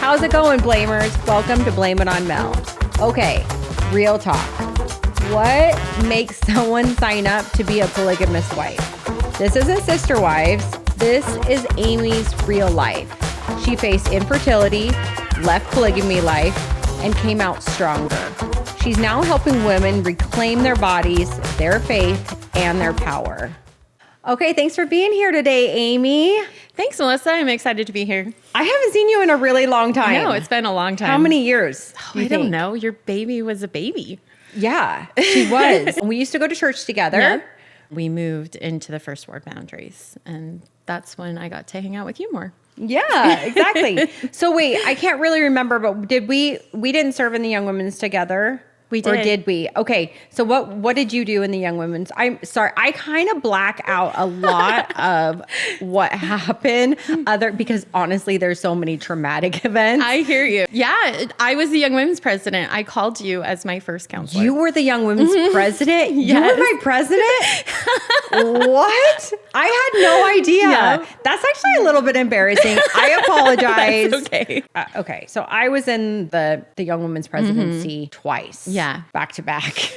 How's it going, Blamers? Welcome to Blame It on Mel. Okay, real talk. What makes someone sign up to be a polygamist wife? This isn't Sister Wives. This is Amy's real life. She faced infertility, left polygamy life, and came out stronger. She's now helping women reclaim their bodies, their faith, and their power. Okay, thanks for being here today, Amy. Thanks, Melissa. I'm excited to be here. I haven't seen you in a really long time. No, it's been a long time. How many years? I don't know. Your baby was a baby. Yeah, she was. We used to go to church together. Yeah. We moved into the first ward boundaries, and that's when I got to hang out with you more. Yeah, exactly. So wait, I can't really remember, but we didn't serve in the Young Women's together? We did. Or did we? Okay. So what did you do in the Young Women's? I'm sorry. I kind of black out a lot of what happened because honestly, there's so many traumatic events. I hear you. Yeah. I was the Young Women's president. I called you as my first counselor. You were the Young Women's president? Yes. You were my president? What? I had no idea. Yeah. That's actually a little bit embarrassing. I apologize. That's okay. Okay. So I was in the Young Women's presidency twice. Yeah. Back to back.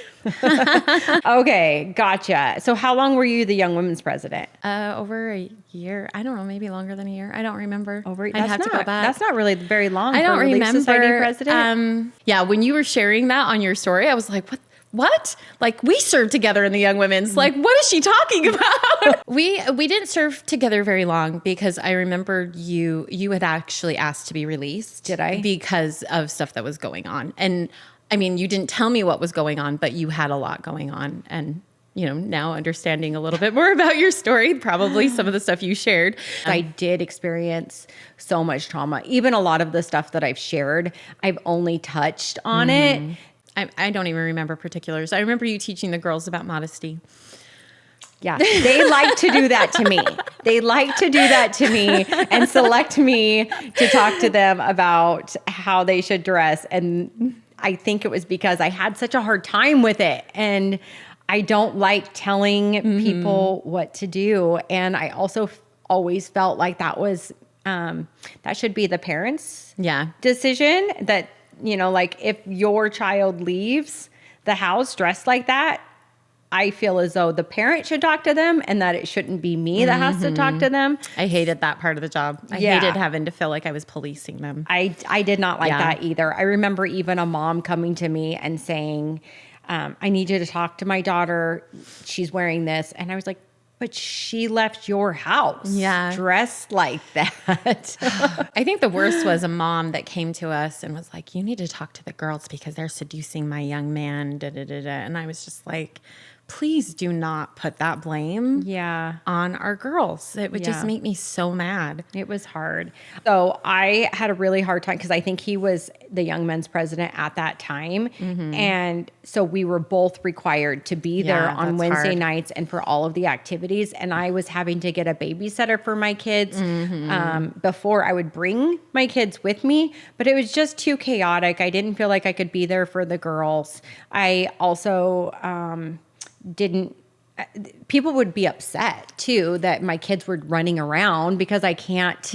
Okay. Gotcha. So how long were you the Young Women's president? Over a year. I don't know, maybe longer than a year. I don't remember. I'd have to go back. That's not really very long. I don't for a Relief remember. Society president. Yeah, when you were sharing that on your story, I was like, what? Like, we served together in the Young Women's. Like, what is she talking about? We didn't serve together very long because I remember you had actually asked to be released. Did I? Because of stuff that was going on. And I mean, you didn't tell me what was going on, but you had a lot going on. And, now understanding a little bit more about your story, probably some of the stuff you shared. I did experience so much trauma. Even a lot of the stuff that I've shared, I've only touched on it. I don't even remember particulars. I remember you teaching the girls about modesty. Yeah, they like to do that to me. They like to do that to me and select me to talk to them about how they should dress. And I think it was because I had such a hard time with it. And I don't like telling people what to do. And I also always felt like that was, that should be the parents' decision. That, like if your child leaves the house dressed like that, I feel as though the parent should talk to them and that it shouldn't be me that has to talk to them. I hated that part of the job. I hated having to feel like I was policing them. I did not like that either. I remember even a mom coming to me and saying, I need you to talk to my daughter. She's wearing this. And I was like, but she left your house dressed like that. I think the worst was a mom that came to us and was like, you need to talk to the girls because they're seducing my young man. Da, da, da, da. And I was just like, please do not put that blame on our girls. It would just make me so mad. It was hard. So I had a really hard time because I think he was the Young Men's president at that time. And so we were both required to be there on Wednesday nights and for all of the activities. And I was having to get a babysitter for my kids before I would bring my kids with me. But it was just too chaotic. I didn't feel like I could be there for the girls. I also... people would be upset too that my kids were running around because I can't.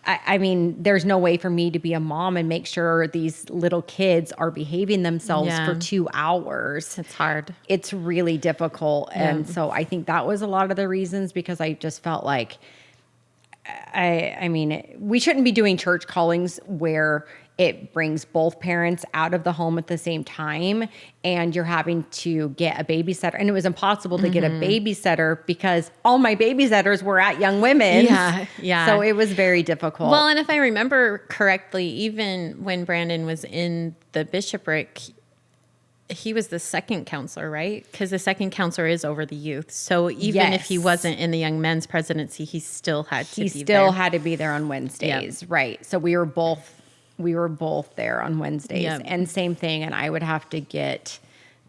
I mean, there's no way for me to be a mom and make sure these little kids are behaving themselves for 2 hours. It's hard. It's really difficult. And so I think that was a lot of the reasons because I just felt like, I mean, we shouldn't be doing church callings where it brings both parents out of the home at the same time and you're having to get a babysitter. And it was impossible to get a babysitter because all my babysitters were at Young Women's. Yeah. So it was very difficult. Well, and if I remember correctly, even when Brandon was in the bishopric, he was the second counselor, right? Because the second counselor is over the youth. So even if he wasn't in the Young Men's presidency, he still had to be there. He still had to be there on Wednesdays, right? So we were both there on Wednesdays, and same thing. And I would have to get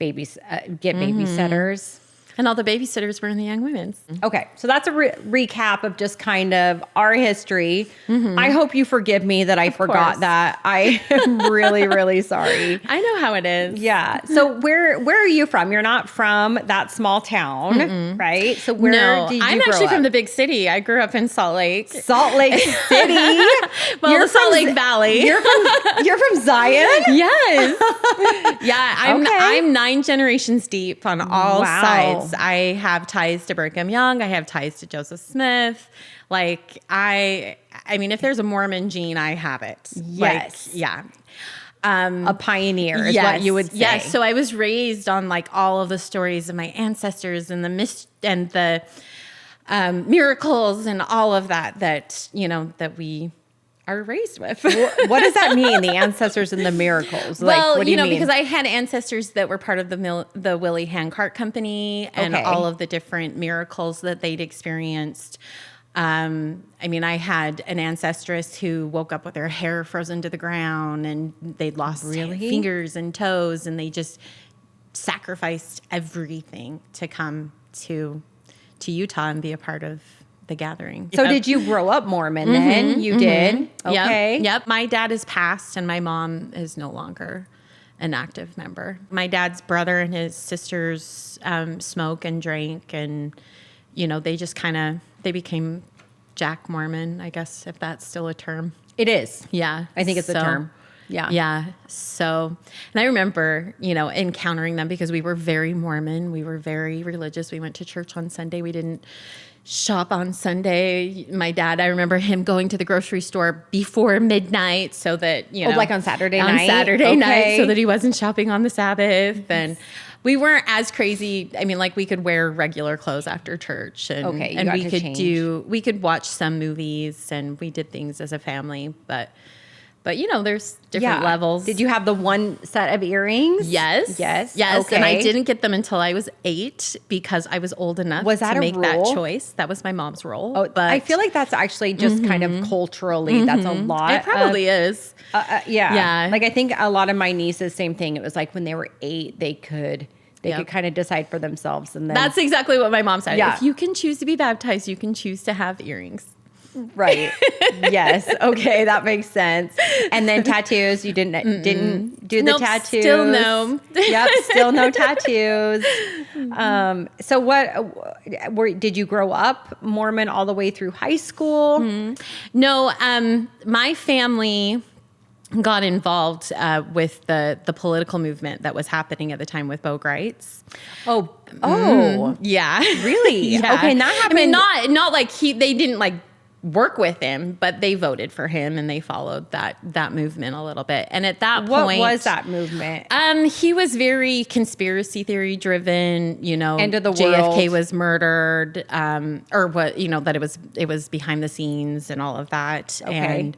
babysitters. And all the babysitters were in the Young Women's. Okay, so that's a recap of just kind of our history. I hope you forgive me that I forgot that. I am really, really sorry. I know how it is. Yeah. So where are you from? You're not from that small town, right? So where did you I'm grow actually up? from the big city. I grew up in Salt Lake. Salt Lake City. Well, You're the Salt from Lake Valley. You're from Zion? Yes. Yeah, Okay. I'm 9 generations deep on all Wow. sides. I have ties to Brigham Young. I have ties to Joseph Smith. Like I mean, if there's a Mormon gene, I have it. Yes. Like, yeah. A pioneer is what you would say. Yes. So I was raised on like all of the stories of my ancestors and the miracles and all of that, you know, that we are raised with. What does that mean? The ancestors and the miracles? Well, like, what do you mean? because I had ancestors that were part of the Willie Handcart Company and all of the different miracles that they'd experienced. I mean, I had an ancestress who woke up with her hair frozen to the ground and they'd lost fingers and toes and they just sacrificed everything to come to Utah and be a part of the gathering. So did you grow up Mormon then? You did? Okay. Yep. My dad is passed and my mom is no longer an active member. My dad's brother and his sisters smoke and drank and, you know, they just they became Jack Mormon, I guess, if that's still a term. It is. Yeah. I think it's a term. Yeah. Yeah. So, and I remember, you know, encountering them because we were very Mormon. We were very religious. We went to church on Sunday. We didn't shop on Sunday. My dad, I remember him going to the grocery store before midnight so that, you know. like on Saturday night? On Saturday night so that he wasn't shopping on the Sabbath. And we weren't as crazy. I mean, like we could wear regular clothes after church and, and we could watch some movies and we did things as a family, but you know, there's different levels. Did you have the one set of earrings? Yes. Okay. And I didn't get them until I was 8 because I was old enough to make that choice. That was my mom's role. Oh, but I feel like that's actually just kind of culturally, that's a lot. It probably is. Yeah. Like I think a lot of my nieces, same thing. It was like when they were 8, they could kind of decide for themselves. And then that's exactly what my mom said. Yeah. If you can choose to be baptized, you can choose to have earrings. Right. Yes. Okay. That makes sense. And then tattoos. You didn't do the tattoos. Still no. Yep. Still no tattoos. So what did you grow up Mormon all the way through high school? No. My family got involved with the political movement that was happening at the time with Bo Grites. Yeah. Really? Yeah. Okay. And that happened. I mean, not like they didn't like work with him, but they voted for him and they followed that movement a little bit. And at that point, what was that movement? He was very conspiracy theory driven, you know, end of the JFK world. was murdered, or what, you know, that it was behind the scenes and all of that. Okay.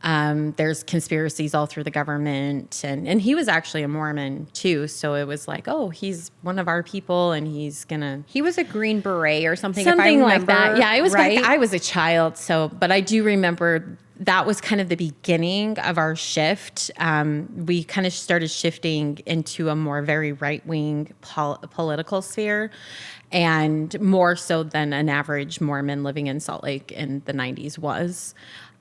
And there's conspiracies all through the government and he was actually a Mormon too. So it was like, oh, he's one of our people and he was a Green Beret or something. Something if I like that. Yeah, I was right? I was a child, but I do remember that was kind of the beginning of our shift. We kind of started shifting into a more very right-wing political sphere and more so than an average Mormon living in Salt Lake in the 90s was.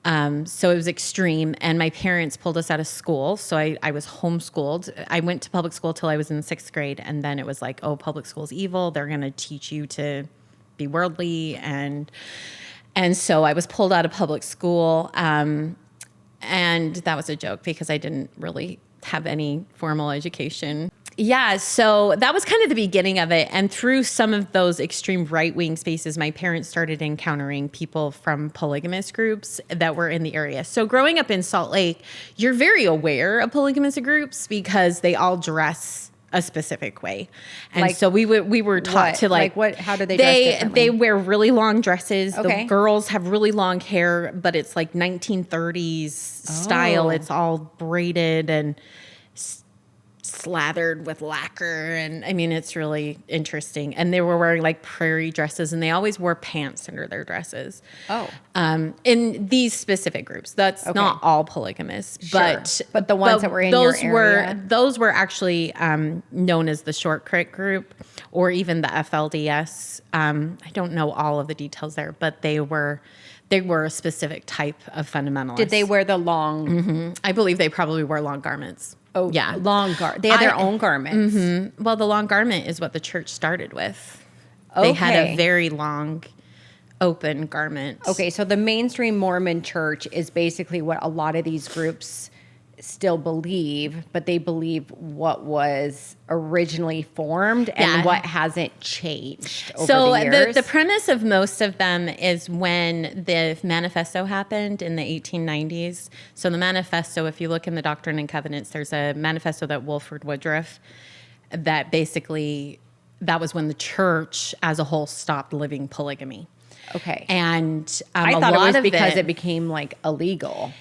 So it was extreme and my parents pulled us out of school. So I was homeschooled. I went to public school till I was in 6th grade. And then it was like, oh, public school's evil. They're going to teach you to be worldly. And so I was pulled out of public school. And that was a joke because I didn't really have any formal education. Yeah, so that was kind of the beginning of it. And through some of those extreme right-wing spaces, my parents started encountering people from polygamist groups that were in the area. So growing up in Salt Lake, you're very aware of polygamist groups because they all dress a specific way. And so we were taught to how do they dress differently? They wear really long dresses. Okay. The girls have really long hair, but it's like 1930s style. It's all braided and slathered with lacquer. And I mean, it's really interesting. And they were wearing like prairie dresses, and they always wore pants under their dresses. Oh. In these specific groups. That's not all polygamists, but the ones that were in your area. Those were actually known as the short crick group, or even the FLDS. I don't know all of the details there, but they were a specific type of fundamentalist. Did they wear the long? Mm-hmm. I believe they probably wore long garments. Oh, yeah. Long garment. They had their own garments. Mm-hmm. Well, the long garment is what the church started with. They had a very long, open garment. Okay, so the mainstream Mormon church is basically what a lot of these groups still believe, but they believe what was originally formed and what hasn't changed over the years. So the premise of most of them is when the manifesto happened in the 1890s. So the manifesto, if you look in the Doctrine and Covenants, there's a manifesto that Wilford Woodruff, that basically, that was when the church as a whole stopped living polygamy. Okay. And I thought it was because it became like illegal.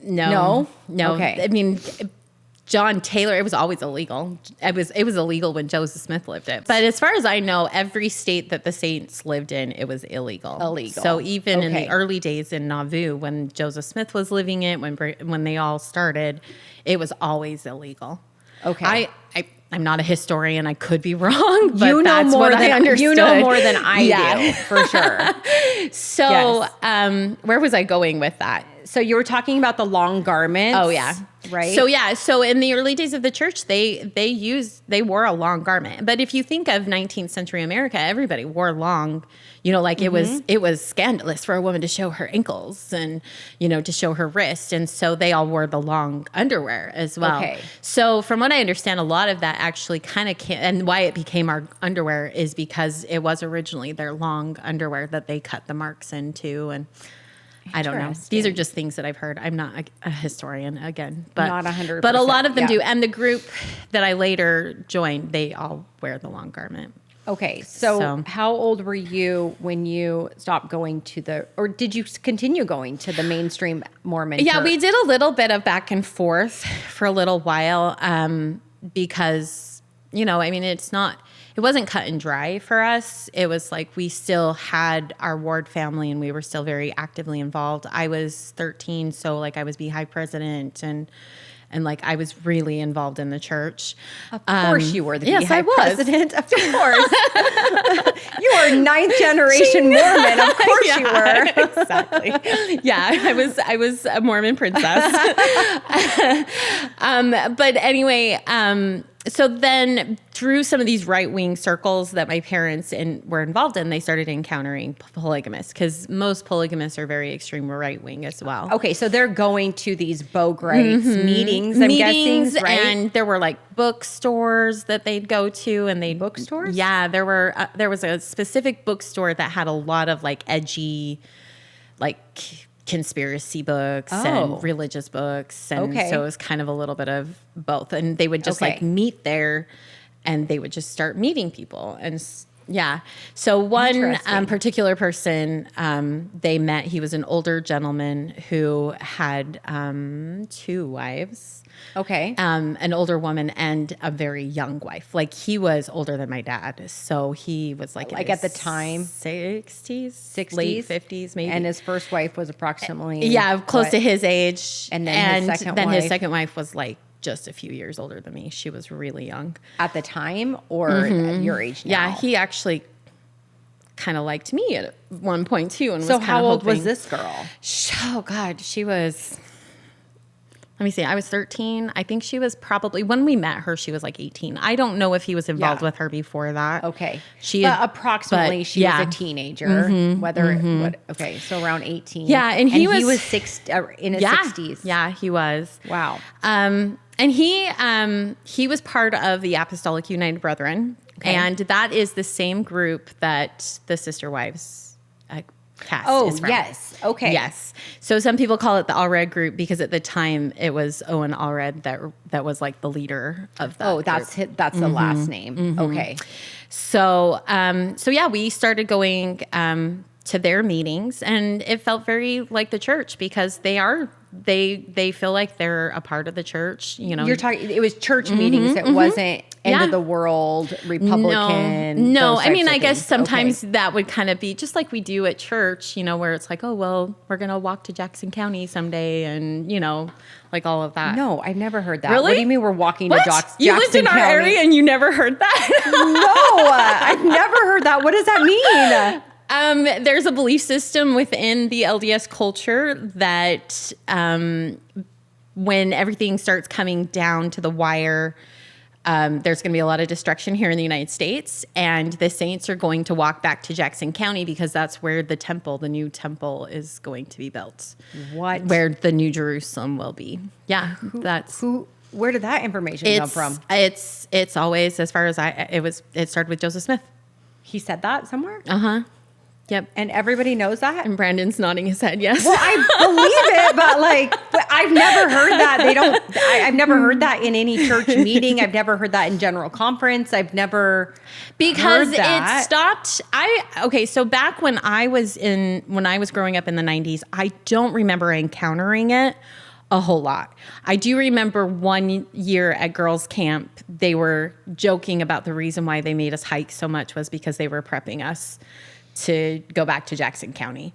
No. Okay. I mean, John Taylor, it was always illegal. It was illegal when Joseph Smith lived it. But as far as I know, every state that the saints lived in, it was illegal. So even in the early days in Nauvoo, when Joseph Smith was living it, when they all started, it was always illegal. Okay. I'm not a historian. I could be wrong, but you know that's more what than, I understood. You know more than I do, for sure. So where was I going with that? So you were talking about the long garments. Oh, yeah. Right. So in the early days of the church, they wore a long garment. But if you think of 19th century America, everybody wore long, like it was scandalous for a woman to show her ankles and, to show her wrist. And so they all wore the long underwear as well. Okay. So from what I understand, a lot of that actually kind of and why it became our underwear is because it was originally their long underwear that they cut the marks into. And I don't know. These are just things that I've heard. I'm not a historian again, but not 100%. But a lot of them do. And the group that I later joined, they all wear the long garment. Okay. So how old were you when you stopped going or did you continue going to the mainstream Mormon church? We did a little bit of back and forth for a little while because, it wasn't cut and dry for us. It was like we still had our ward family and we were still very actively involved. I was 13, so like I was Beehive president and like I was really involved in the church. Of course you were the Yes, I Beehive was. president. Of course. You were 9th generation Mormon. Of course you were. Exactly. Yeah, I was a Mormon princess. But anyway, so then through some of these right-wing circles that my parents were involved in, they started encountering polygamists because most polygamists are very extreme right-wing as well. Okay, so they're going to these Beau Grates meetings, I'm guessing, right? And there were like bookstores that they'd go to, and bookstores? Yeah, there was a specific bookstore that had a lot of like edgy, like conspiracy books and religious books. And so it was kind of a little bit of both. And they would just like meet there and they would just start meeting people. And so one particular person they met, he was an older gentleman who had 2 wives. Okay. An older woman and a very young wife. Like he was older than my dad. So he was like at the time 60s, late 50s maybe. And his first wife was approximately close to his age. And then his second wife was like just a few years older than me. She was really young. At the time or at your age now? Yeah, he actually kind of liked me at one point too. And so how old was this girl? Oh God, she was... Let me see. I was 13. I think she was probably, when we met her, she was like 18. I don't know if he was involved with her before that. Okay. She was a teenager. Okay. So around 18. Yeah. And he was in his 60s. Yeah, he was. Wow. And he was part of the Apostolic United Brethren. Okay. And that is the same group that the Sister Wives cast is from. Yes. Okay. Yes. So some people call it the Allred group because at the time it was Owen Allred that was like the leader of that. Oh, that's the last name. Okay. So we started going to their meetings, and it felt very like the church because they feel like they're a part of the church. You know, you're talking. It was church meetings. It wasn't end of the world Republican. No. I mean, I guess sometimes that would kind of be just like we do at church. You know, where it's like, oh well, we're gonna walk to Jackson County someday, and you know, like all of that. No, I've never heard that. Really? What do you mean we're walking to Jackson County? You lived in our area and you never heard that? No, I've never heard that. What does that mean? There's a belief system within the LDS culture that when everything starts coming down to the wire, there's going to be a lot of destruction here in the United States, and the saints are going to walk back to Jackson County because that's where the new temple is going to be built. What? Where the New Jerusalem will be. Yeah, where did that information come from? It's always, as far as it started with Joseph Smith. He said that somewhere? Uh-huh. Yep. And everybody knows that? And Brandon's nodding his head, yes. Well, I believe it, but I've never heard that. I've never heard that in any church meeting. I've never heard that in general conference. I've never because heard that. It stopped. So back when I was growing up in the 90s, I don't remember encountering it a whole lot. I do remember one year at girls' camp, they were joking about the reason why they made us hike so much was because they were prepping us to go back to Jackson County.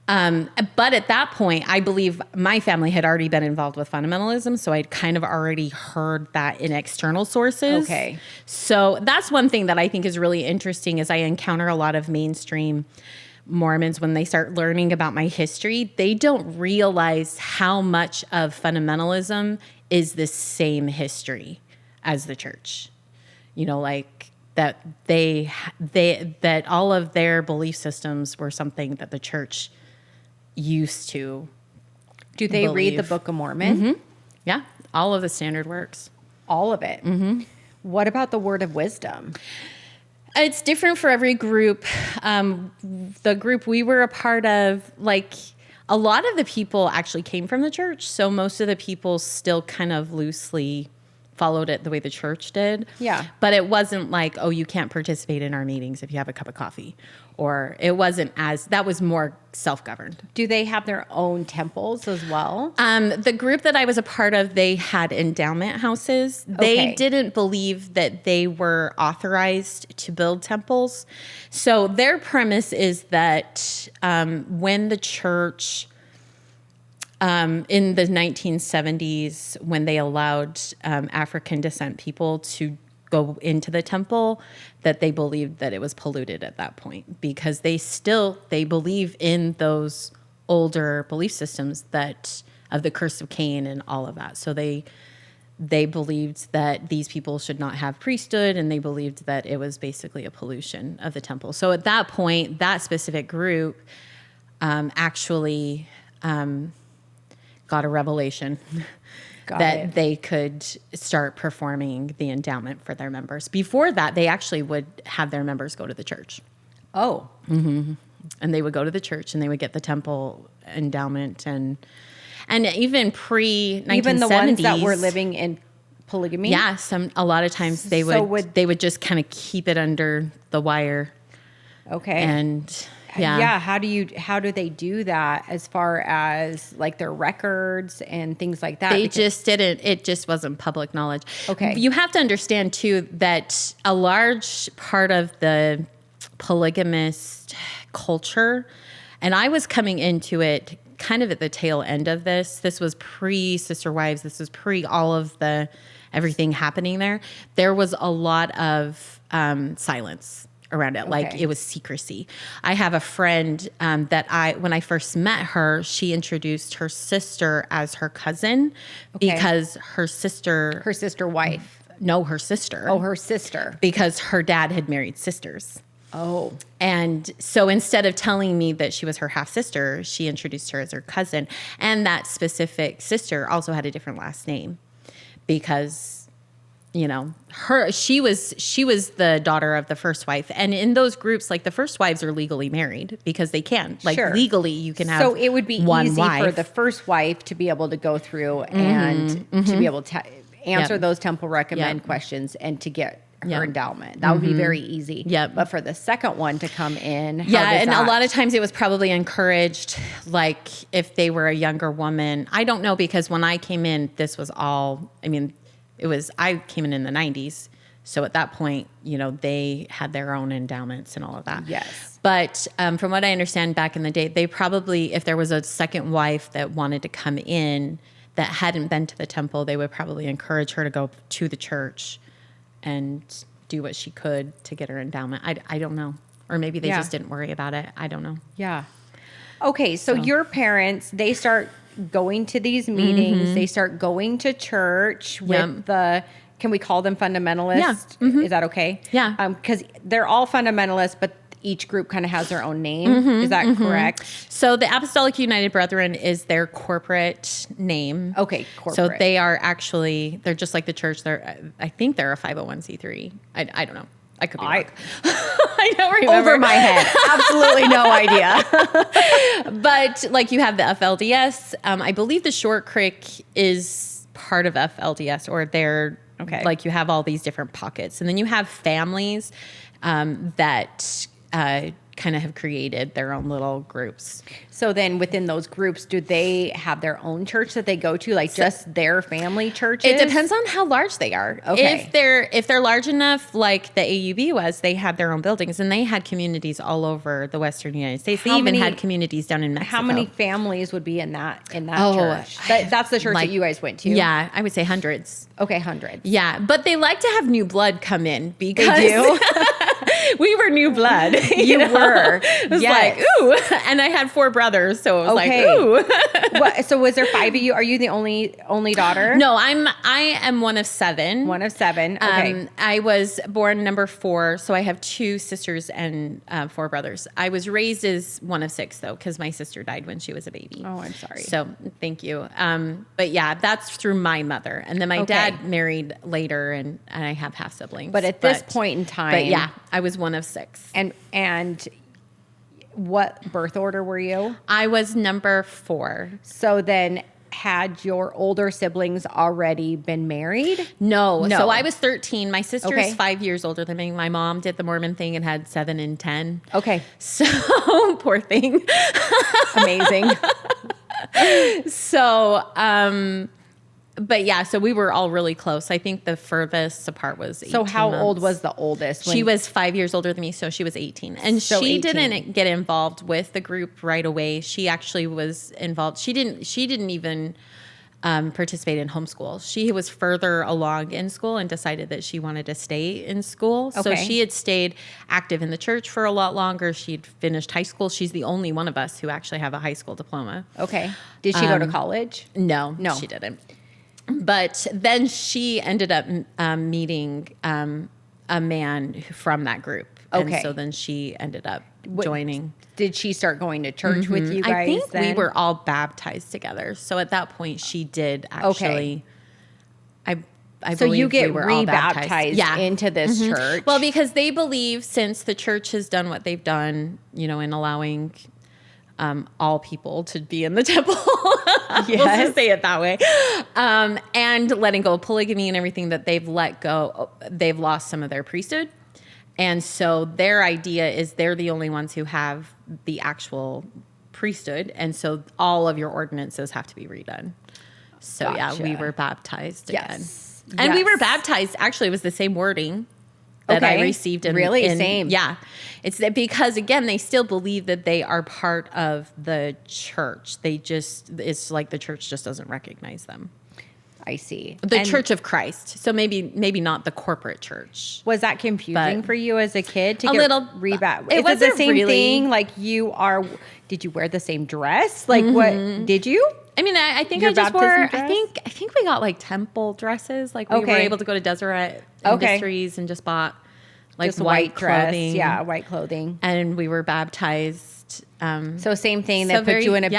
But at that point, I believe my family had already been involved with fundamentalism, so I'd kind of already heard that in external sources. Okay. So that's one thing that I think is really interesting is I encounter a lot of mainstream Mormons when they start learning about my history, they don't realize how much of fundamentalism is the same history as the church. You know, like that that all of their belief systems were something that the church used to. Do they read the Book of Mormon? Mm-hmm. Yeah, all of the standard works. All of it. Mm-hmm. What about the Word of Wisdom? It's different for every group. The group we were a part of, like a lot of the people actually came from the church. So most of the people still kind of loosely followed it the way the church did. Yeah. But it wasn't like, oh, you can't participate in our meetings if you have a cup of coffee. Or it wasn't that was more self-governed. Do they have their own temples as well? The group that I was a part of, they had endowment houses. They didn't believe that they were authorized to build temples. So their premise is that when the church, in the 1970s, when they allowed African descent people to go into the temple, that they believed that it was polluted at that point because they believe in those older belief systems that of the curse of Cain and all of that. So they believed that these people should not have priesthood, and they believed that it was basically a pollution of the temple. So at that point, that specific group actually got a revelation that they could start performing the endowment for their members. Before that, they actually would have their members go to the church. Oh. Mm-hmm. And they would go to the church and they would get the temple endowment and even pre-1970s. Even the ones that were living in polygamy? Yeah, a lot of times they would just kind of keep it under the wire. Okay. And yeah, how do they do that as far as like their records and things like that? They just didn't. It just wasn't public knowledge. Okay. You have to understand too that a large part of the polygamist culture, and I was coming into it kind of at the tail end of this. This was pre-Sister Wives. This was pre all of the everything happening there. There was a lot of silence around it. Like it was secrecy. I have a friend that when I first met her, she introduced her sister as her cousin because her sister wife. No, her sister. Oh, her sister. Because her dad had married sisters. Oh. And so instead of telling me that she was her half sister, she introduced her as her cousin. And that specific sister also had a different last name because she was the daughter of the first wife. And in those groups, like the first wives are legally married because they can. Like legally you can have. So it would be easy wife. for the first wife to be able to go through and to be able to answer those temple recommend questions and to get her endowment. That would be very easy. Yep. But for the second one to come in, a lot of times it was probably encouraged, like if they were a younger woman. I don't know, because when I came in, this was all, I mean, I came in the 90s. So at that point, you know, they had their own endowments and all of that. Yes. But from what I understand back in the day, they probably, if there was a second wife that wanted to come in that hadn't been to the temple, they would probably encourage her to go to the church and do what she could to get her endowment. I don't know. Or maybe they just didn't worry about it. I don't know. Yeah. Okay, so your parents, they start going to these meetings. They start going to church with the, can we call them fundamentalists? Yeah. Is that okay? Yeah. Because they're all fundamentalists, but each group kind of has their own name. Is that correct? So the Apostolic United Brethren is their corporate name. Okay, corporate. So they are actually, they're just like the church. I think they're a 501c3. I don't know. I could be wrong. I don't remember. Over my head. Absolutely no idea. But like you have the FLDS. I believe the Short Creek is part of FLDS, or they're, like you have all these different pockets. And then you have families that kind of have created their own little groups. So then within those groups, do they have their own church that they go to, like just their family churches? It depends on how large they are. Okay. If they're large enough, like the AUB was, they had their own buildings, and they had communities all over the Western United States. They even had communities down in Mexico. How many families would be in that church? That's the church that you guys went to? Yeah, I would say hundreds. Okay, hundreds. Yeah, but they like to have new blood come in because they do. We were new blood. You were. It was like, ooh. And I had 4 brothers, so it was like, ooh. So was there 5 of you? Are you the only daughter? No, I am one of 7. One of 7. Okay. I was born number 4, so I have 2 sisters and 4 brothers. I was raised as one of 6, though, because my sister died when she was a baby. Oh, I'm sorry. So thank you. But yeah, that's through my mother. And then my dad married later, and I have half siblings. But at this point in time. But yeah, I was one of 6. And what birth order were you? I was number 4. So then had your older siblings already been married? No. So I was 13. My sister is 5 years older than me. My mom did the Mormon thing and had 7 and 10. Okay. So poor thing. Amazing. So, but yeah, so we were all really close. I think the furthest apart was 18 So how months. old was the oldest? She was 5 years older than me, so she was 18. And So she 18. didn't get involved with the group right away. She actually was involved. She didn't even participate in homeschool. She was further along in school and decided that she wanted to stay in school. So she had stayed active in the church for a lot longer. She'd finished high school. She's the only one of us who actually have a high school diploma. Okay. Did she go to college? No, she didn't. But then she ended up meeting a man from that group. Okay. And so then she ended up joining. Did she start going to church with you guys? I think then? we were all baptized together. So at that point, she did actually. I so believe you get we were all rebaptized into this church. Well, because they believe, since the church has done what they've done, you know, in allowing all people to be in the temple. Let's just say it that way. And letting go of polygamy and everything that they've let go, they've lost some of their priesthood. And so their idea is they're the only ones who have the actual priesthood. And so all of your ordinances have to be redone. So yeah, we were baptized again. And we were baptized, actually it was the same wording that I received. Same. Yeah. It's that because, again, they still believe that they are part of the church. It's like the church just doesn't recognize them. I see. The Church of Christ. So maybe not the corporate church. Was that confusing for you as a kid to a get little rebaptized? It was the same thing. Like did you wear the same dress? Like what did you? I mean, I think Your I just wore. baptism I dress? think we got like temple dresses. Like we were able to go to Deseret Industries and just bought like Just white dress. clothing. Yeah, white clothing. And we were baptized. So same thing. They put you in a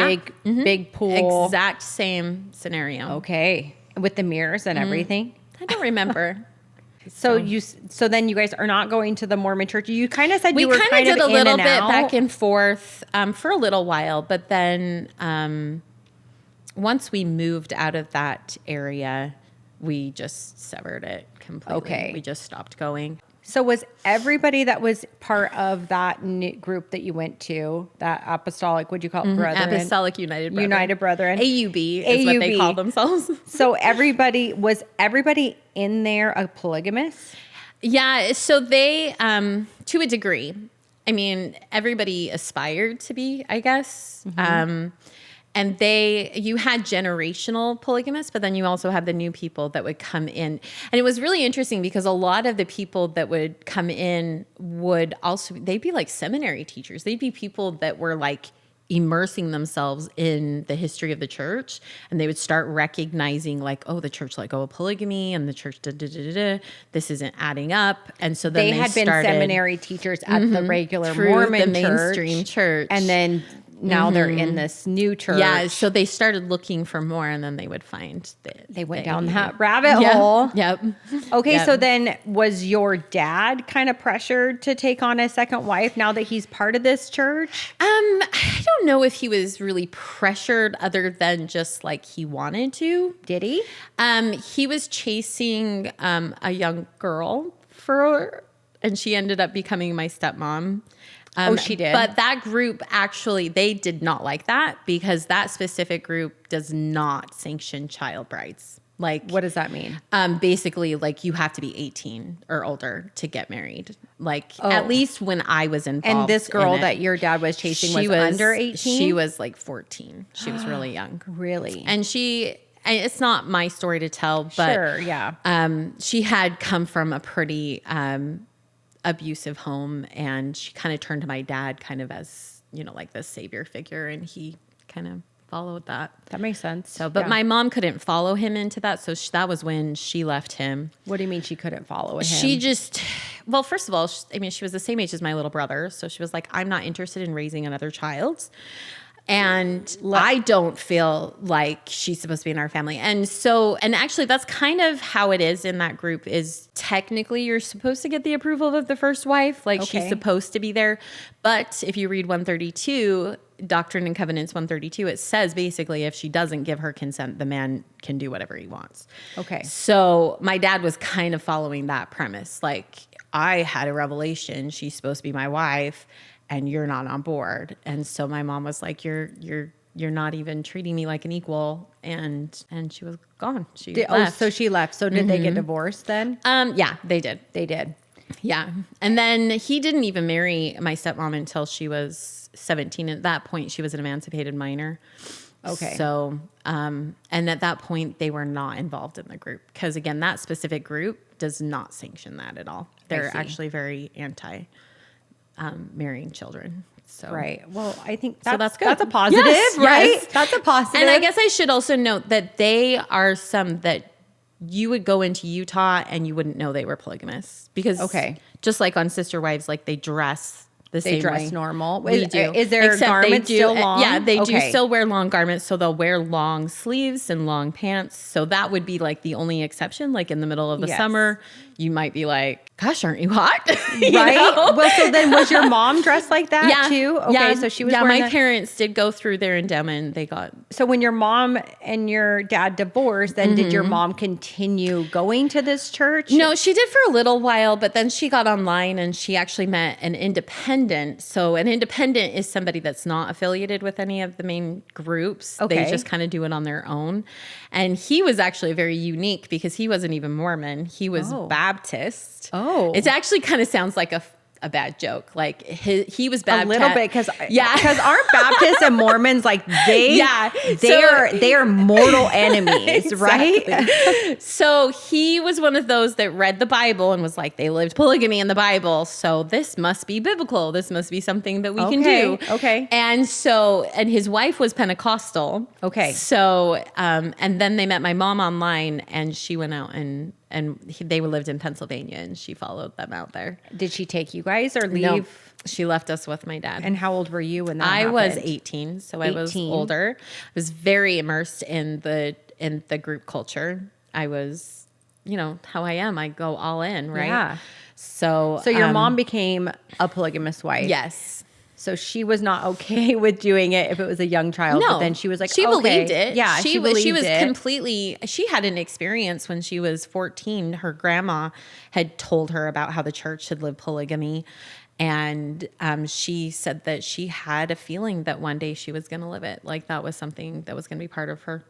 big pool. Exact same scenario. Okay, with the mirrors and everything. I don't remember. So then you guys are not going to the Mormon church. You kind of said We you were kind of did a little bit out. back and forth for a little while, but then once we moved out of that area, we just severed it completely. Okay. We just stopped going. So was everybody that was part of that group that you went to, that apostolic, what'd you call it, brethren? Apostolic United Brethren. United Brethren. AUB is what they call themselves. So was everybody in there a polygamist? Yeah. So they, to a degree, I mean, everybody aspired to be, I guess. And you had generational polygamists, but then you also had the new people that would come in. And it was really interesting because a lot of the people that would come in they'd be like seminary teachers. They'd be people that were like immersing themselves in the history of the church, and they would start recognizing like, oh, the church let go of polygamy, and the church this isn't adding up. And so then they had been seminary teachers at the regular through Mormon the mainstream church. And then now they're in this new church. Yeah, so they started looking for more, and then they would find that they went down that rabbit hole. Yep. Okay, Yep. so then was your dad kind of pressured to take on a second wife now that he's part of this church? I don't know if he was really pressured other than just like he wanted to. Did he? He was chasing a young girl and she ended up becoming my stepmom. She did. But that group actually, they did not like that because that specific group does not sanction child brides. Like, what does that mean? Basically, like you have to be 18 or older to get married. Like at least when I was involved. And this girl that your dad was chasing was under 18? She was like 14. She was really young. Really? And it's not my story to tell, but sure, yeah. She had come from a pretty abusive home, and she kind of turned to my dad kind of as, like the savior figure, and he kind of followed that. That makes sense. So, but my mom couldn't follow him into that, so that was when she left him. What do you mean she couldn't follow him? She just, well, first of all, she was the same age as my little brother, so she was like, I'm not interested in raising another child. And I don't feel like she's supposed to be in our family. And actually that's kind of how it is in that group is technically you're supposed to get the approval of the first wife. Like she's supposed to be there. But if you read 132, Doctrine and Covenants 132, it says basically if she doesn't give her consent, the man can do whatever he wants. Okay. So my dad was kind of following that premise. Like I had a revelation. She's supposed to be my wife. And you're not on board. And so my mom was like, you're not even treating me like an equal. And she was gone. She left. So she left. So did they get divorced then? Yeah, they did. They did. Yeah. And then he didn't even marry my stepmom until she was 17. At that point, she was an emancipated minor. Okay. So, and at that point, they were not involved in the group. Because again, that specific group does not sanction that at all. They're actually very anti marrying children. So right. Well, I think that's good. That's a positive, right? Yes. That's a positive. And I guess I should also note that they are some that you would go into Utah and you wouldn't know they were polygamists because just like on Sister Wives, like they dress the same way. They dress normal. We do. Is their garments still long? Yeah, they do still wear long garments. So they'll wear long sleeves and long pants. So that would be like the only exception. Like in the middle of the summer, you might be like, gosh, aren't you hot? Right. Well, so then was your mom dressed like that too? Okay. Yeah. So she was wearing my parents did go through their endowment. They got. So when your mom and your dad divorced, then did your mom continue going to this church? No, she did for a little while, but then she got online and she actually met an independent. So an independent is somebody that's not affiliated with any of the main groups. Okay. They just kind of do it on their own. And he was actually very unique because he wasn't even Mormon. He was Baptist. Oh. It actually kind of sounds like a bad joke. Like he was Baptist. A little bit because aren't Baptists and Mormons like they are mortal enemies, right? So he was one of those that read the Bible and was like, they lived polygamy in the Bible, so this must be biblical. This must be something that we can do. Okay. And his wife was Pentecostal. Okay. So and then they met my mom online, and she went out and they lived in Pennsylvania, and she followed them out there. Did she take you guys or leave? No, she left us with my dad. And how old were you when that I happened? was 18, so 18. I was older. I was very immersed in the group culture. I was, how I am. I go all in, right? Yeah. So your mom became a polygamous wife. Yes. So she was not okay with doing it if it was a young child. No, but then she was like, she believed it. Yeah, she was completely. She had an experience when she was 14. Her grandma had told her about how the church had lived polygamy, and she said that she had a feeling that one day she was going to live it. Like that was something that was going to be part of her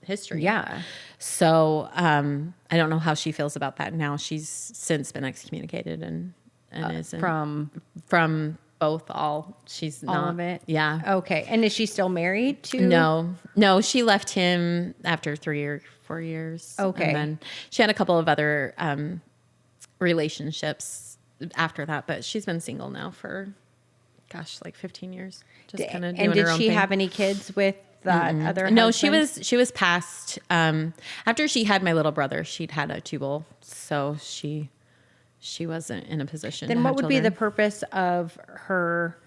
history. Yeah. So I don't know how she feels about that now. She's since been excommunicated and is from both all. She's all not of it. Yeah. Okay. And is she still married to? No. She left him after 3 or 4 years. Okay. And then she had a couple of other relationships after that, but she's been single now for, like 15 years. Just kind of doing her own thing. And did she have any kids with that other No, husband? she was past. After she had my little brother, she'd had a tubal, so she wasn't in a position. Then to what have would children. be the purpose of her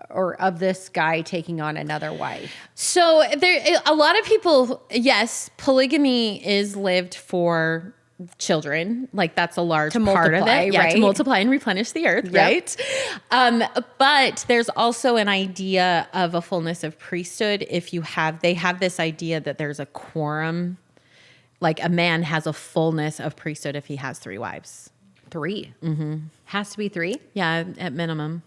or of this guy taking on another wife? So a lot of people, yes, polygamy is lived for children. Like that's a large part of it. Yeah, right? To multiply and replenish the earth, right? But there's also an idea of a fullness of priesthood. They have this idea that there's a quorum, like a man has a fullness of priesthood if he has 3 wives. 3? Mm-hmm. Has to be 3? Yeah, at minimum.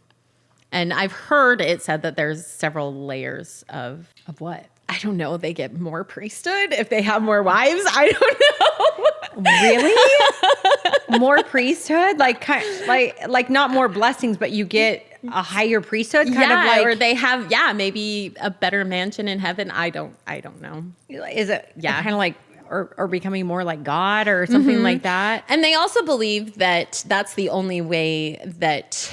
And I've heard it said that there's several layers of what? I don't know. They get more priesthood if they have more wives. I don't know. Really? More priesthood? Like not more blessings, but you get a higher priesthood? Or they have, maybe a better mansion in heaven. I don't know. Is it kind of like, or becoming more like God or something like that? And they also believe that that's the only way that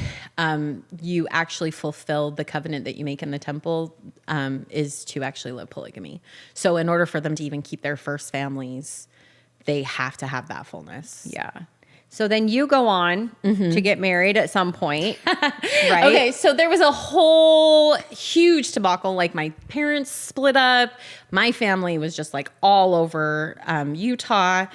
you actually fulfill the covenant that you make in the temple is to actually live polygamy. So in order for them to even keep their first families, they have to have that fullness. Yeah. So then you go on to get married at some point, right? Okay, so there was a whole huge debacle. Like my parents split up. My family was just like all over Utah.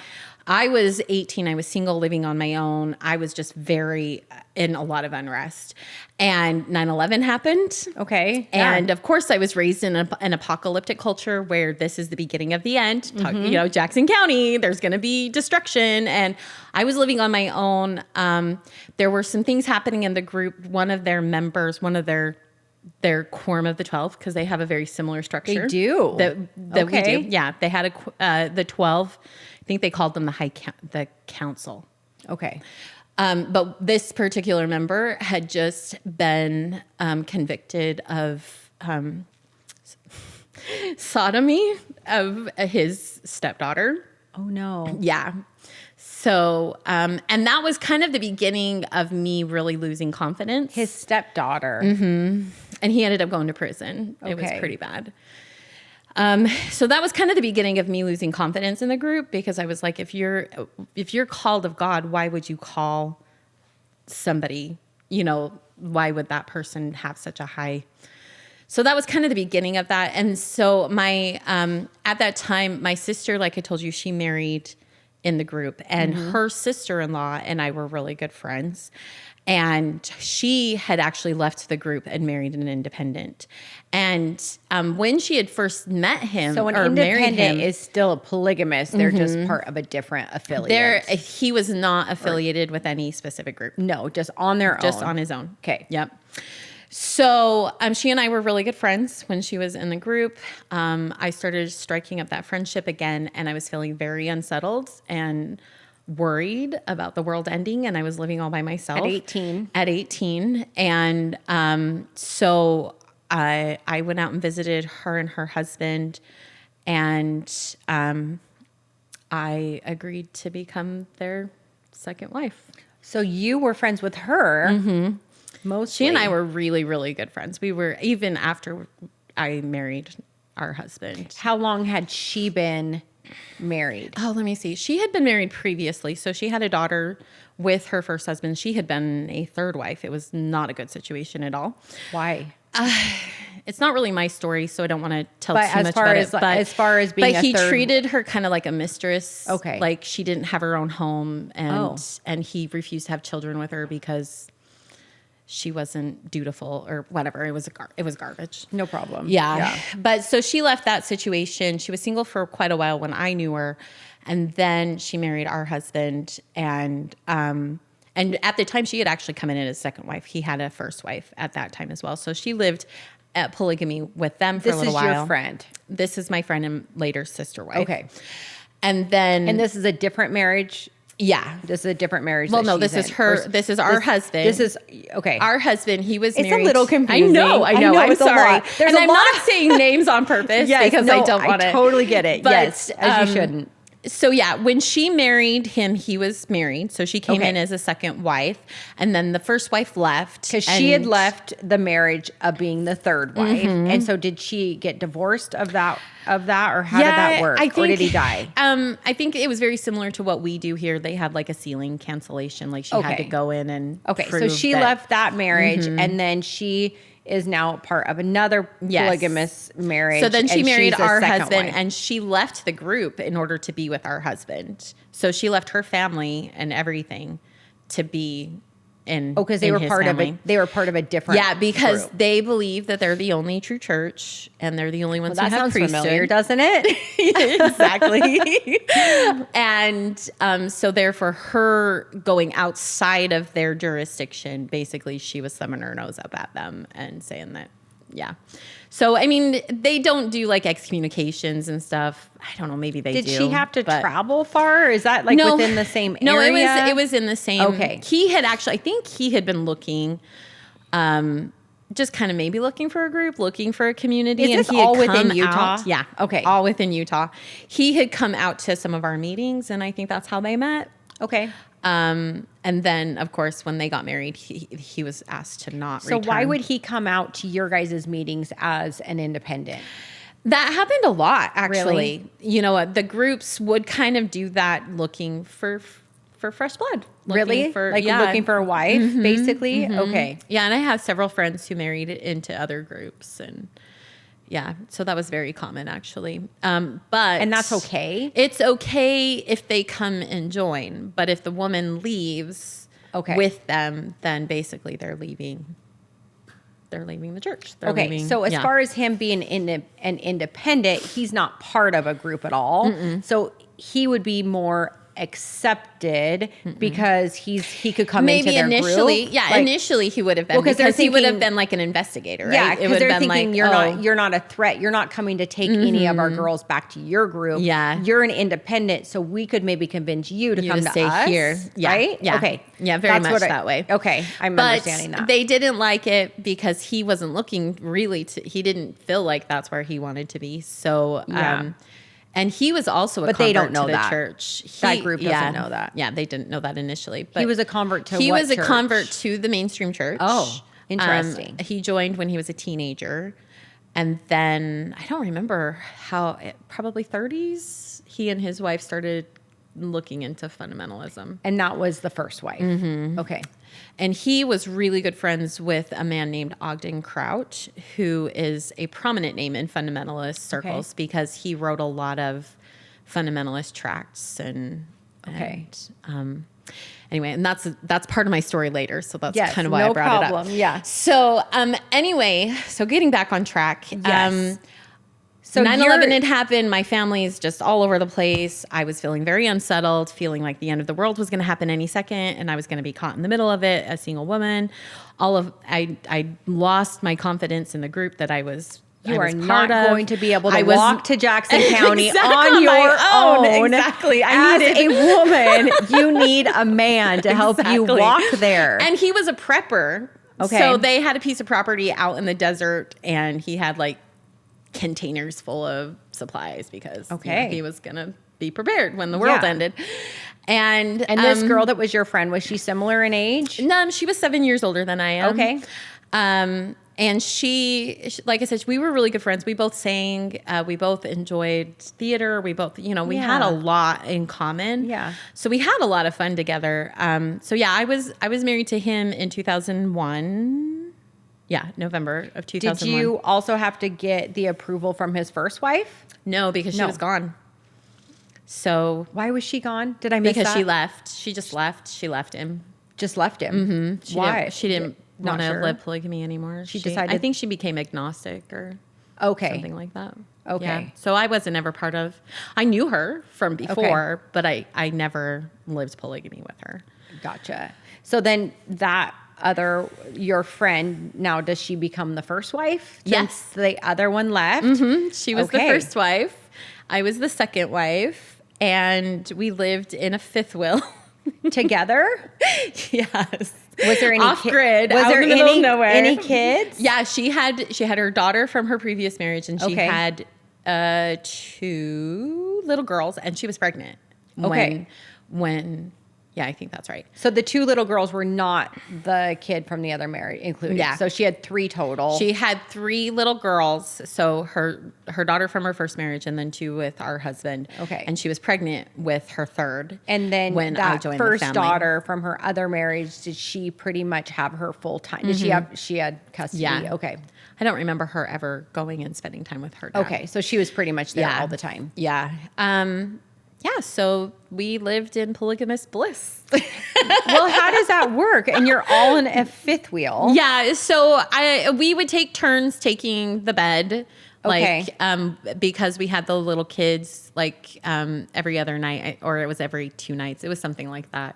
I was 18. I was single, living on my own. I was just very in a lot of unrest. And 9/11 happened. Okay. And of course, I was raised in an apocalyptic culture where this is the beginning of the end. Jackson County, there's going to be destruction. And I was living on my own. There were some things happening in the group. One of their members, their quorum of the 12, because they have a very similar structure. They do. That we do. Yeah. They had the 12. I think they called them the council. Okay. But this particular member had just been convicted of sodomy of his stepdaughter. Oh, no. Yeah. So, and that was kind of the beginning of me really losing confidence. His stepdaughter. Mm-hmm. And he ended up going to prison. Okay. It was pretty bad. So that was kind of the beginning of me losing confidence in the group, because I was like, if you're called of God, why would you call somebody, why would that person have such a high? So that was kind of the beginning of that. And so at that time, my sister, like I told you, she married in the group, and her sister-in-law and I were really good friends. And she had actually left the group and married an independent. And when she had first met him, so an independent is still a polygamist. They're just part of a different affiliate. He was not affiliated with any specific group. No, just on their own. Just on his own. Okay. Yep. So she and I were really good friends when she was in the group. I started striking up that friendship again, and I was feeling very unsettled and worried about the world ending, and I was living all by myself at 18. And so I went out and visited her and her husband, and I agreed to become their second wife. So you were friends with her. Mostly. She and I were really, really good friends. We were, even after I married our husband. How long had she been married? Oh, let me see. She had been married previously. So she had a daughter with her first husband. She had been a third wife. It was not a good situation at all. Why? It's not really my story, so I don't want to tell too much about it. But as far as being, he treated her kind of like a mistress. Okay, like she didn't have her own home, and he refused to have children with her because she wasn't dutiful or whatever. It was garbage. No problem. Yeah. But so she left that situation. She was single for quite a while when I knew her. And then she married our husband. And at the time she had actually come in as a second wife. He had a first wife at that time as well. So she lived at polygamy with them for a little while. This is your friend. This is my friend and later sister wife. Okay. And this is a different marriage. Yeah. This is a different marriage. Well, no, this is our husband. This is, okay. Our husband, he was married. It's a little confusing. I know. I'm sorry. I'm not saying names on purpose because I don't want to. I totally get it. But, yes, as you shouldn't. So yeah, when she married him, he was married. So she came in as a second wife. And then the first wife left. Because she had left the marriage of being the third wife. Mm-hmm. And so did she get divorced of that or how did that work? Or did he die? I think it was very similar to what we do here. They had like a ceiling cancellation. Like she had to go in and so she left that marriage and then she is now part of another polygamous marriage. So then she married our husband and she left the group in order to be with our husband. So she left her family and everything to be in because they were part of a different because group. They believe that they're the only true church and they're the only ones who have priesthood. Familiar, doesn't it? Exactly. And so therefore her going outside of their jurisdiction, basically she was thumbing her nose up at them and saying that, So, I mean, they don't do like excommunications and stuff. I don't know. Maybe they do. Did she have to travel far? Or is that like within the same area? No, it was in the same. Okay. I think he had been looking, just kind of maybe looking for a group, looking for a community. Is this all within Utah? Yeah. Okay. All within Utah. He had come out to some of our meetings and I think that's how they met. Okay. And then, of course, when they got married, he was asked to not return. So why would he come out to your guys' meetings as an independent? That happened a lot, actually. Really? You know what? The groups would kind of do that looking for fresh blood. Really? Looking for a wife, basically? Mm-hmm. Okay. Yeah, and I have several friends who married into other groups and... Yeah, so that was very common actually. And that's okay? It's okay if they come and join, but if the woman leaves with them, then basically they're leaving the church. So as far as him being an independent, he's not part of a group at all. Mm-mm. So he would be more accepted because he could come into their initially, group. Yeah, initially he would have been because he would have been like an investigator, right? Yeah, because they're thinking you're not a threat. You're not coming to take any of our girls back to your group. Yeah, you're an independent, so we could maybe convince you to come to stay us here. Yeah. Right? Yeah. Okay. Yeah, very much that way. Okay, I'm understanding that. They didn't like it because he wasn't looking really he didn't feel like that's where he wanted to be. So and he was also a convert to the church. That group doesn't know that. Yeah, they didn't know that initially. But he was a convert to He what was a church? convert to the mainstream church. Oh, interesting. He joined when he was a teenager. And then, I don't remember probably 30s, he and his wife started looking into fundamentalism. And that was the first wife. Mm-hmm. Okay. And he was really good friends with a man named Ogden Crouch, who is a prominent name in fundamentalist circles because he wrote a lot of fundamentalist tracts anyway, and that's part of my story later. So that's kind of why I brought it up. Yeah. So anyway, getting back on track. Yes. So 9/11 had happened. My family's just all over the place. I was feeling very unsettled, feeling like the end of the world was going to happen any second, and I was going to be caught in the middle of it, a single woman. I lost my confidence in the group that I was. You are not going to be able to walk to Jackson County on your own. Exactly. As a woman, you need a man to help you walk there. And he was a prepper. Okay. So they had a piece of property out in the desert, and he had like containers full of supplies because he was going to be prepared when the world ended. And this girl that was your friend, was she similar in age? No, she was 7 years older than I am. Okay. And she, like I said, we were really good friends. We both sang. We both enjoyed theater. We both, we had a lot in common. Yeah. So we had a lot of fun together. I was married to him in 2001. Yeah, November of 2001. Did you also have to get the approval from his first wife? No, because she was gone. So why was she gone? Did I miss that? Because she left. She just left. She left him. Just left him? Mm-hmm. Why? She didn't want to live polygamy anymore. She decided. I think she became agnostic or something like that. Okay. Yeah. So I wasn't ever part of. I knew her from before, but I never lived polygamy with her. Gotcha. So then your friend, now does she become the first wife? Yes. The other one left? Mm-hmm. She was the first wife. I was the second wife. And we lived in a fifth wheel. Together? Yes. Was there any off grid? Was there in the middle of nowhere. Any kids? Yeah, she had her daughter from her previous marriage, and she had 2 little girls, and she was pregnant. When yeah, I think that's right. So the 2 little girls were not the kid from the other marriage included. Yeah. So she had 3 total. She had 3 little girls. So her daughter from her first marriage, and then 2 with our husband. Okay. And she was pregnant with her third. And then when that I joined first the family. daughter from her other marriage, did she pretty much have her full time? Did she had custody? Yeah. Okay. I don't remember her ever going and spending time with her dad. Okay. So she was pretty much there all the time. Yeah. Yeah, so we lived in polygamist bliss. Well, how does that work? And you're all in a fifth wheel. Yeah, so we would take turns taking the bed, because we had the little kids, every other night, or it was every 2 nights. It was something like that,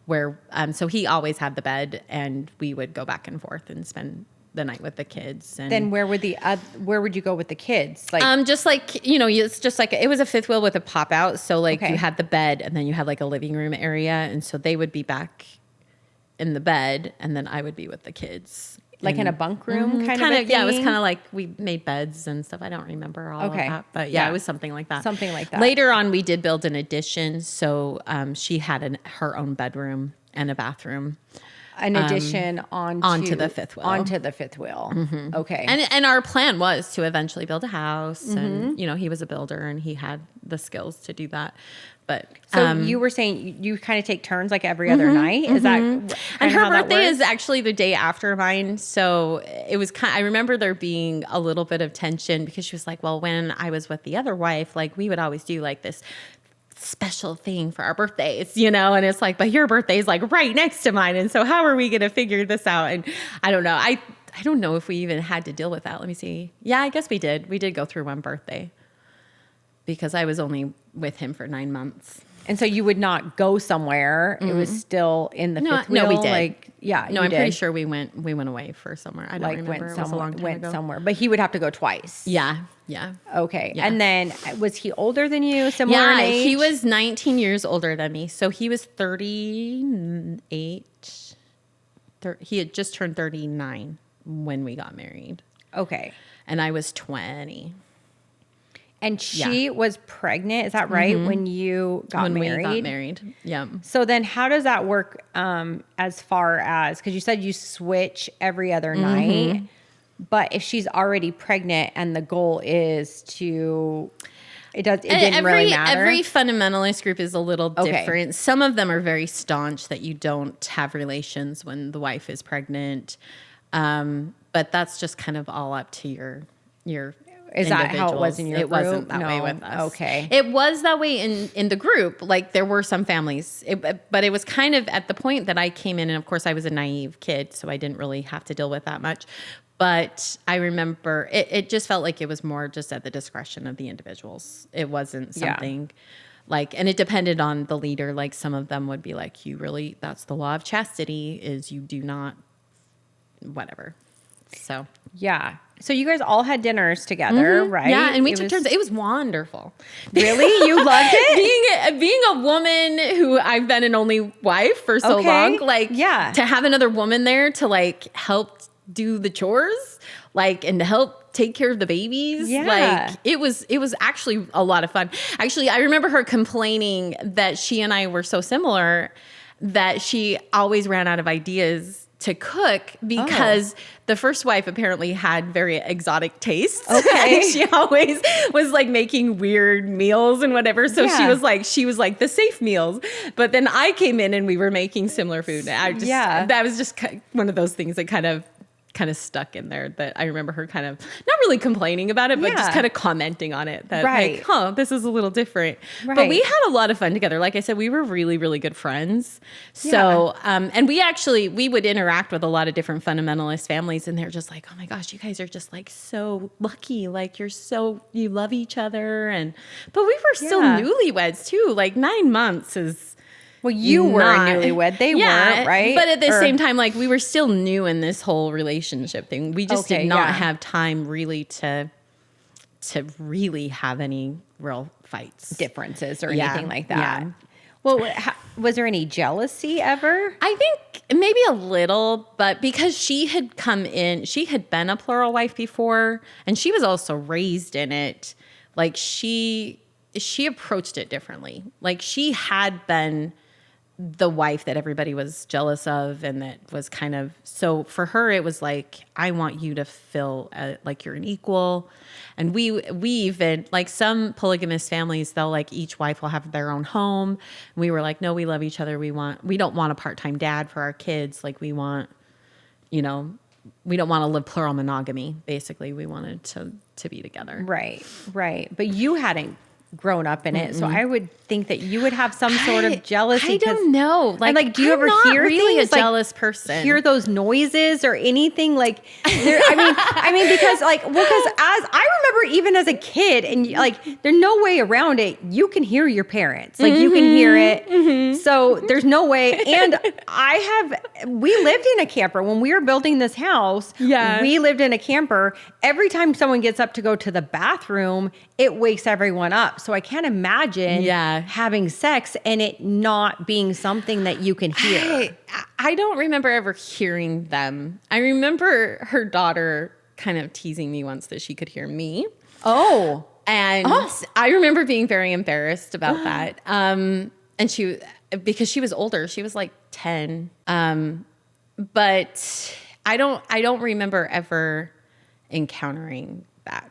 where so he always had the bed, and we would go back and forth and spend the night with the kids. And then where would you go with the kids? Just it's just like, it was a fifth wheel with a pop out. So you had the bed, and then you had a living room area. And so they would be back in the bed, and then I would be with the kids. In a bunk room kind of a thing? Yeah, it was kind of like we made beds and stuff. I don't remember all of that. But yeah, it was something like that. Something like that. Later on, we did build an addition. So she had her own bedroom and a bathroom. An addition onto the fifth wheel. Onto the fifth wheel. Mm-hmm. Okay. And our plan was to eventually build a house. And, he was a builder, and he had the skills to do that. But so you were saying you kind of take turns every other night? Is that and her birthday is actually the day after mine. So it was I remember there being a little bit of tension, because she was like, well, when I was with the other wife, we would always do this special thing for our birthdays, and it's but your birthday is right next to mine. And so how are we going to figure this out? And I don't know. I don't know if we even had to deal with that. Let me see. Yeah, I guess we did. We did go through one birthday, because I was only with him for 9 months. And so you would not go somewhere. It was still in the fifth wheel. No, we did. I'm did. pretty sure we went away for somewhere. I don't remember. It was a long time ago. Somewhere. But he would have to go twice. Yeah. Okay. Yeah. And then was he older than you? Similar in age? He was 19 years older than me. So he was 38. He had just turned 39 when we got married. Okay. And I was 20. And she was pregnant, is that right? When you got married? When we got married, yeah. So then how does that work as far as, because you said you switch every other night, but if she's already pregnant and the goal is to, it didn't really matter? Every fundamentalist group is a little different. Some of them are very staunch that you don't have relations when the wife is pregnant. But that's just kind of all up to your Is that how it was in your group? It wasn't that way with us. Okay. It was that way in the group. There were some families, but it was kind of at the point that I came in, and of course I was a naive kid, so I didn't really have to deal with that much. But I remember it just felt like it was more just at the discretion of the individuals. It wasn't something and it depended on the leader. Some of them would be that's the law of chastity, is you do not, whatever. So. Yeah. So you guys all had dinners together, right? Yeah, and we took turns. It was wonderful. Really? You loved it? Being a woman who I've been an only wife for so long, to have another woman there to help do the chores, and to help take care of the babies. Yeah. It was actually a lot of fun. Actually, I remember her complaining that she and I were so similar that she always ran out of ideas to cook, because the first wife apparently had very exotic tastes. Okay. And she always was making weird meals and whatever. So she was like the safe meals. But then I came in and we were making similar food. That was just one of those things that kind of kind of stuck in there that I remember her kind of not really complaining about it, but just kind of commenting on it that like, this is a little different. Right. But we had a lot of fun together. Like I said, we were really, really good friends. So, and we would interact with a lot of different fundamentalist families, and they're just like, oh my gosh, you guys are just like so lucky. Like you love each other. But we were still newlyweds too. Like 9 months is, well, you were a newlywed. They weren't, right? But at the same time, like we were still new in this whole relationship thing. We just did not have time really to really have any real fights, differences, or anything like that. Yeah. Well, was there any jealousy ever? I think maybe a little, but because she had been a plural wife before, and she was also raised in it. Like she approached it differently. Like she had been the wife that everybody was jealous of, and that was kind of, so for her it was like, I want you to feel like you're an equal. And we even, like some polygamist families, they'll like each wife will have their own home. And we were like, no, we love each other. We don't want a part-time dad for our kids. Like we want, we don't want to live plural monogamy. Basically, we wanted to be together. Right. But you hadn't grown up in it, so I would think that you would have some sort of jealousy. I don't know. Like, do you ever hear really things, a jealous person? Hear those noises or anything? Like, I mean, because because as I remember, even as a kid, and like, there's no way around it. You can hear your parents, like you can hear it. So there's no way. And we lived in a camper when we were building this house. Yeah, we lived in a camper. Every time someone gets up to go to the bathroom, it wakes everyone up. So I can't imagine having sex and it not being something that you can hear. I don't remember ever hearing them. I remember her daughter kind of teasing me once that she could hear me. Oh. And I remember being very embarrassed about that. And because she was older, she was like 10. But I don't remember ever encountering that.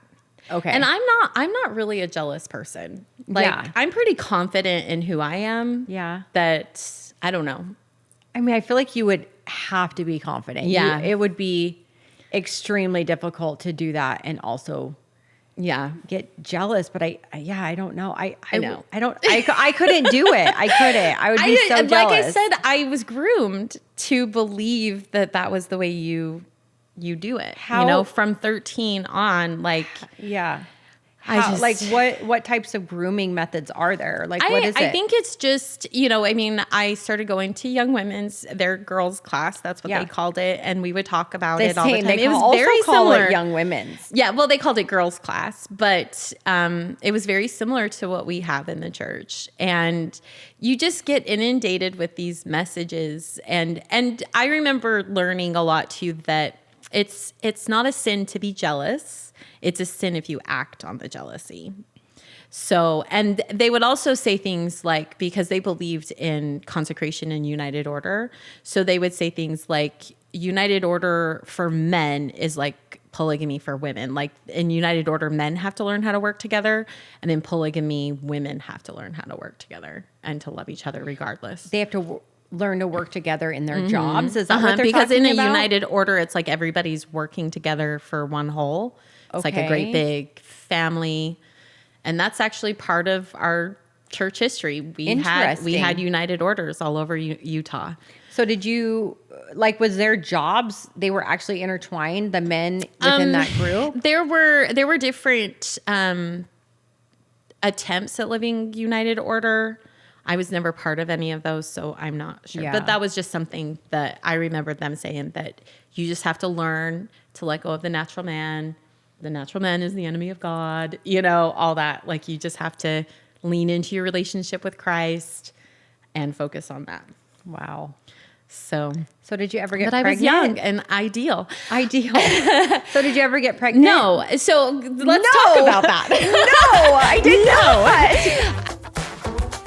Okay. And I'm not really a jealous person. Like I'm pretty confident in who I am. Yeah. That I don't know. I mean, I feel like you would have to be confident. Yeah. It would be extremely difficult to do that and also get jealous. But I don't know. I know. I couldn't do it. I couldn't. I would be so jealous. Like I said, I was groomed to believe that was the way you do it. From 13 on, like what types of grooming methods are there? Like, what is it? I think it's just, I started going to young women's, their girls class. That's what they called it. And we would talk about it all the time. It was very similar. Young women's. Yeah. Well, they called it girls class, but it was very similar to what we have in the church. And you just get inundated with these messages. And I remember learning a lot too, that it's not a sin to be jealous. It's a sin if you act on the jealousy. So, and they would also say things like, because they believed in consecration and united order. So they would say things like, united order for men is like polygamy for women. Like in united order, men have to learn how to work together. And in polygamy, women have to learn how to work together and to love each other regardless. They have to learn to work together in their jobs. Is that what they're because talking in a about? united order, it's like everybody's working together for one whole. It's like a great big family. And that's actually part of our church history. We had united orders all over Utah. So did you, was there jobs? They were actually intertwined, the men within that group? There were different attempts at living united order. I was never part of any of those, so I'm not sure. Yeah. But that was just something that I remember them saying, that you just have to learn to let go of the natural man. The natural man is the enemy of God, all that. Like, you just have to lean into your relationship with Christ and focus on that. Wow. So did you ever get pregnant? But I was young and ideal. So did you ever get pregnant? No. So let's talk about that.